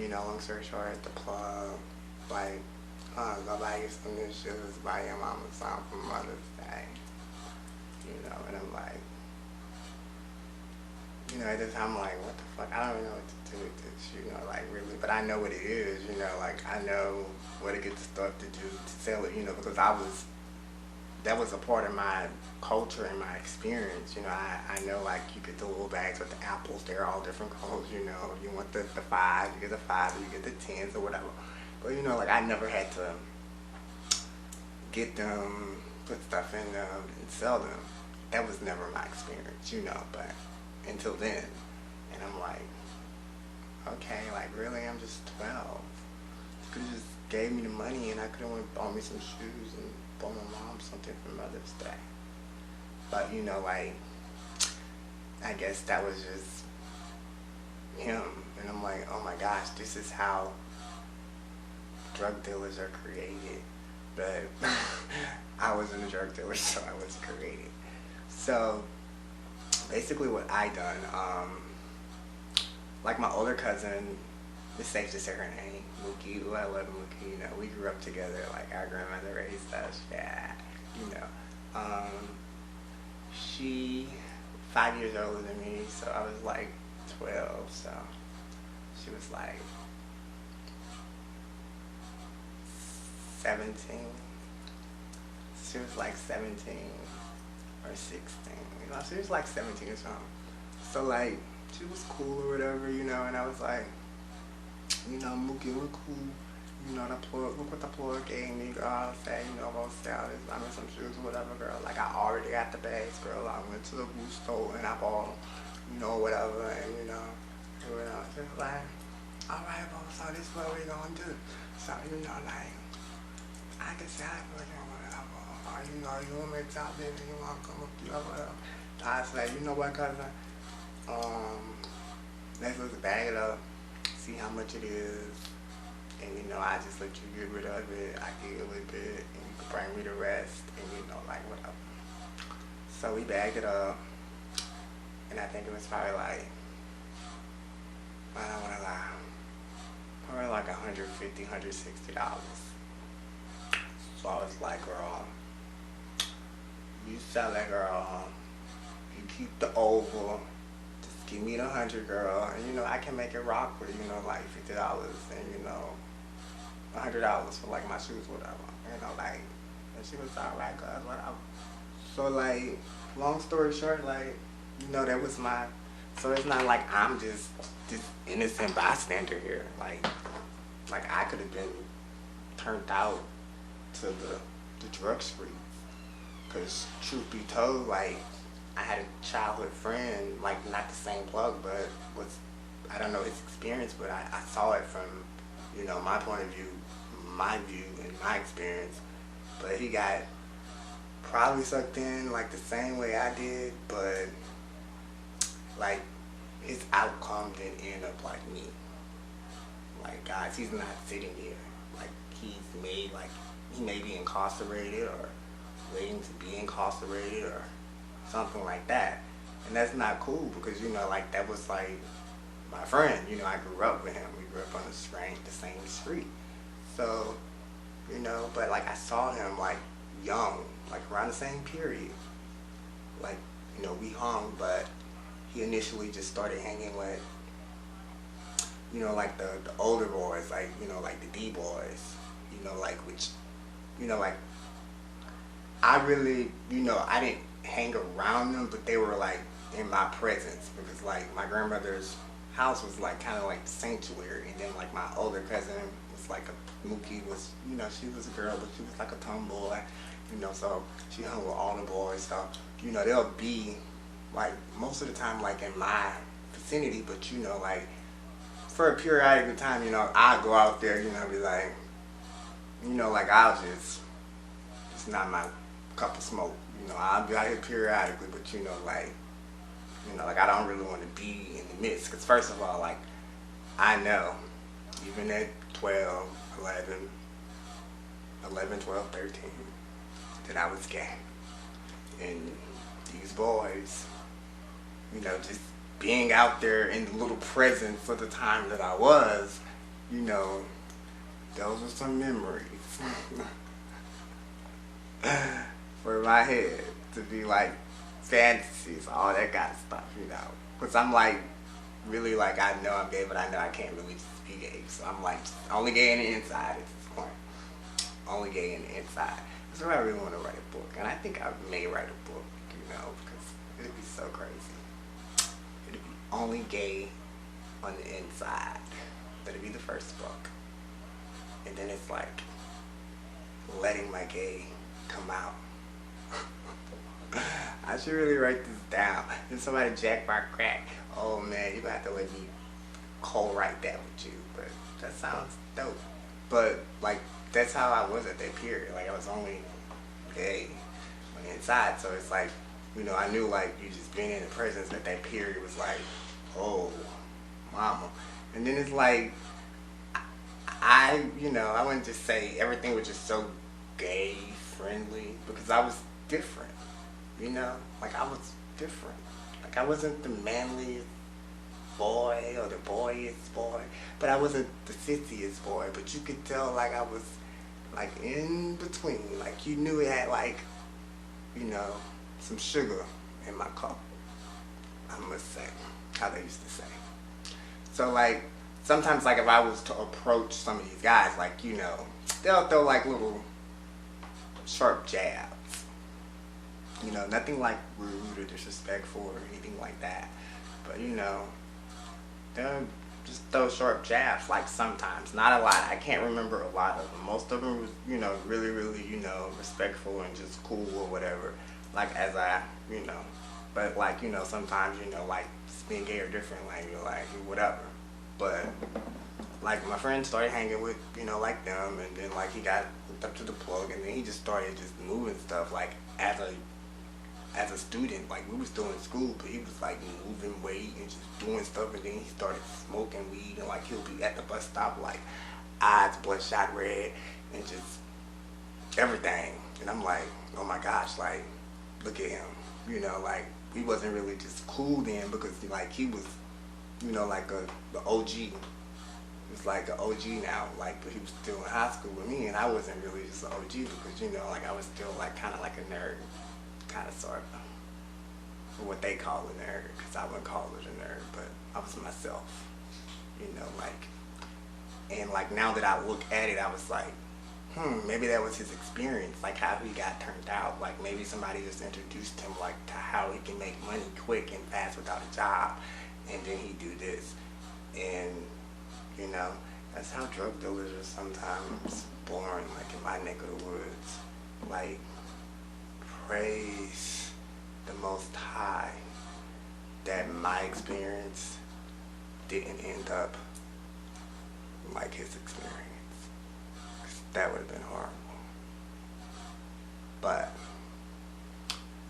you know, long story short, at the plug, like, go buy you some new shoes, buy your mama something for Mother's Day, you know, and I'm like, you know, at this time I'm like, what the fuck, I don't even know what to do with this, you know, like, really, but I know what it is, you know, like, I know where to get the stuff to do, to sell it, you know, because that was a part of my culture and my experience, you know, I know, like, you get the little bags with the apples, they're all different colors, you know, you want the 5, you get the 5, you get the 10s or whatever, but, you know, like, I never had to get them, put stuff in them, and sell them. That was never my experience, you know, but until then, and I'm like, okay, like, really, I'm just 12. You could have just gave me the money and I could have went and bought me some shoes and bought my mom something for Mother's Day. But, you know, like, I guess that was just him. And I'm like, oh my gosh, this is how drug dealers are created. But I wasn't a drug dealer, so I was created. So basically what I done, like my older cousin, it's safe to say her name, Mookie. Ooh, I love Mookie, you know, we grew up together, like our grandmother raised us, yeah, you know. She 5 years older than me, so I was like 12, so she was like 17. She was like 17 or 16, you know, she was like 17 or something. So like, she was cool or whatever, you know, and I was like, you know, Mookie, look cool. You know, look what the plug gave me, girl. I said, you know, I'm gonna sell this, I mean, some shoes or whatever, girl. Like, I already got the bags, girl. I went to the boot store and I bought them, you know, whatever, and, you know, she was like, all right, well, so this is what we gonna do. So, you know, like, I can sell it for you, whatever. Or, you know, you want me to talk to you want to come up to you or whatever. I said, you know what, cousin? Let's just bag it up, see how much it is. And, you know, I just let you get rid of it. I give you a little bit, and you can bring me the rest, and, you know, like, whatever. So we bagged it up, and I think it was probably like, I don't want to lie, probably like $150, $160. So I was like, girl, you sell that, girl. You keep the oval. Just give me the 100, girl, and, you know, I can make it rock for, you know, like $50, and, you know, $100 for like my shoes, whatever, you know, like, and she was alright, cause whatever. So like, long story short, like, you know, that was my, so it's not like I'm just this innocent bystander here, like I could have been turned out to the drug street, cause truth be told, like, I had a childhood friend, like, not the same plug, but was, I don't know his experience, but I saw it from, you know, my point of view, my view and my experience, but he got probably sucked in like the same way I did, but like his outcome didn't end up like me. Like, guys, he's not sitting here. Like, he may be incarcerated or waiting to be incarcerated or something like that, and that's not cool because, you know, like, that was like my friend, you know, I grew up with him. We grew up on the same street. So, you know, but like I saw him like young, like around the same period. Like, you know, we hung, but he initially just started hanging with, you know, like the older boys, like, you know, like the D boys, you know, like, which, you know, like, I really, you know, I didn't hang around them, but they were like in my presence because like my grandmother's house was like kind of like the sanctuary, and then like my older cousin was like Mookie was, you know, she was a girl, but she was like a tomboy, you know, so she hung with all the boys, so, you know, they'll be like most of the time like in my vicinity, but, you know, like for a periodic of time, you know, I'll go out there, you know, be like, you know, like it's not my cup of smoke, you know, I'll be out here periodically, but, you know, like I don't really want to be in the midst, because first of all, like, I know, even at 12, 12, 13, that I was gay, and these boys, you know, just being out there in the little presence for the time that I was, you know, those are some memories for my head to be like fantasies, all that kind of stuff, you know. Because I'm like, really like, I know I'm gay, but I know I can't really just be gay. So I'm like, only gay in the inside at this point. Only gay in the inside. So I really want to write a book. And I think I may write a book, you know, because it'd be so crazy. It'd be only gay on the inside. That'd be the first book. And then it's like letting my gay come out. I should really write this down. If somebody jack my crack, oh man, you're gonna have to let me co-write that with you. But that sounds dope. But like, that's how I was at that period. Like, I was only gay on the inside. So it's like, you know, I knew like you just being in the presence at that period was like, oh, mama. And then it's like, you know, I wouldn't just say everything was just so gay friendly because I was different, you know? Like, I was different. Like, I wasn't the manliest boy or the boyiest boy, but I wasn't the sissiest boy. But you could tell, like, I was, like, in between. Like, you knew it had, like, you know, some sugar in my cup, I must say, how they used to say. So, like, sometimes, like, if I was to approach some of these guys, like, you know, they'll throw, like, little sharp jabs. You know, nothing, like, rude or disrespectful or anything like that. But, you know, they'll just throw sharp jabs, like, sometimes. Not a lot. I can't remember a lot of them. Most of them was, you know, really, really, you know, respectful and just cool or whatever. Like, as I, you know. But, like, you know, sometimes, you know, like, being gay or different, like, you're like, whatever. But, like, my friend started hanging with, you know, like them, and then, like, he got hooked up to the plug, and then he just started just moving stuff, like, as a student. Like, we was still in school, but he was, like, moving weight and just doing stuff, and then he started smoking weed, and, like, he'll be at the bus stop, like, eyes bloodshot red, and just everything. And I'm like, oh my gosh, like, look at him. You know, like, he wasn't really just cool then, because, like, he was, you know, like the OG. He was like an OG now, like, but he was still in high school with me, and I wasn't really just an OG because, you know, like, I was still, like, kind of like a nerd, kind of, sort of, or what they call a nerd, because I wouldn't call it a nerd, but I was myself, you know, like, and, like, now that I look at it, I was like, maybe that was his experience, like, how he got turned out. Like, maybe somebody just introduced him, like, to how he can make money quick and fast without a job, and then he do this. And, you know, that's how drug dealers are sometimes born, like, in my neck of the woods. Like, praise the Most High that my experience didn't end up like his experience. That would have been horrible. But,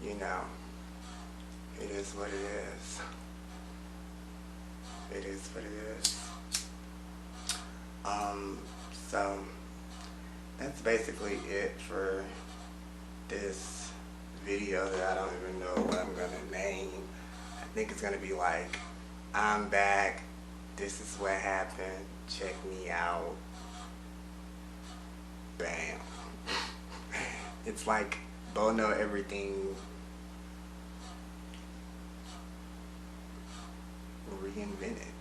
you know, it is what it is. It is what it is. So, that's basically it for this video that I don't even know what I'm gonna name. I think it's gonna be like, I'm back, this is what happened, check me out. Bam. It's like beauknoweverything reinvented.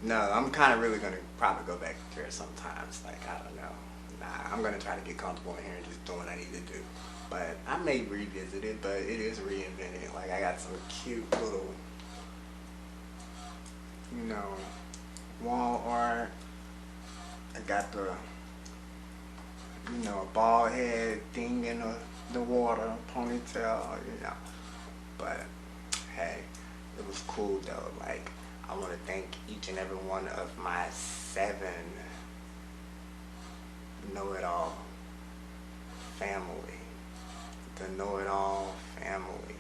No, I'm kind of really going to probably go back there sometimes. Like, I don't know. Nah, I'm going to try to get comfortable in here and just do what I need to do. But I may revisit it, but it is reinvented. Like, I got some cute little, you know, wall art. I got the, you know, a bald head thing in the water, ponytail, you know. But, hey, it was cool though. Like, I want to thank each and every one of my 7 know-it-all family, the know-it-all family,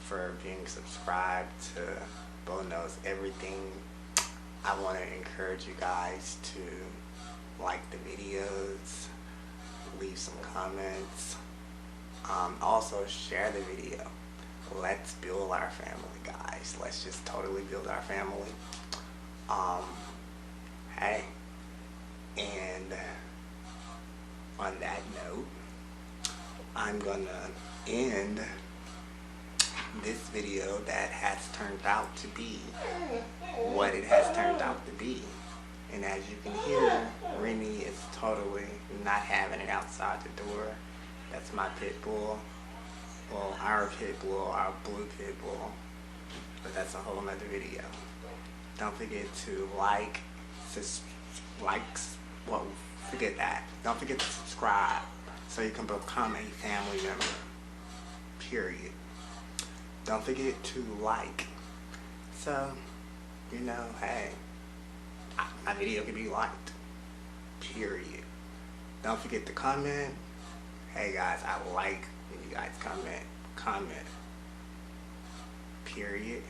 for being subscribed to Beau Knows Everything. I want to encourage you guys to like the videos, leave some comments, also share the video. Let's build our family, guys. Let's just totally build our family. Hey, I'm gonna end this video that has turned out to be what it has turned out to be. And as you can hear, Remy is totally not having it outside the door. That's my pit bull. Well, our pit bull, our blue pit bull. But that's a whole nother video. Don't forget to forget that. Don't forget to subscribe so you can become a family member. Period. Don't forget to like. So, you know, hey, my video can be liked. Period. Don't forget to comment. Hey guys, I like when you guys comment. Period.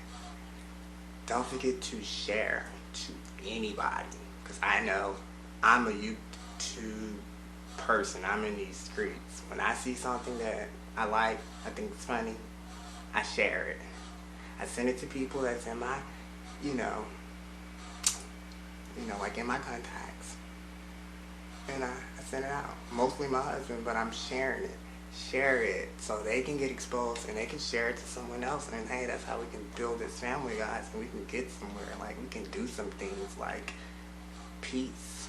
Don't forget to share to anybody, because I know I'm a YouTube person. I'm in these streets. When I see something that I like, I think it's funny, I share it. I send it to people that's in my, like in my contacts. And I send it out. Mostly my husband, but I'm sharing it. Share it so they can get exposed and they can share it to someone else. And hey, that's how we can build this family, guys, and we can get somewhere. Like, we can do some things like peace.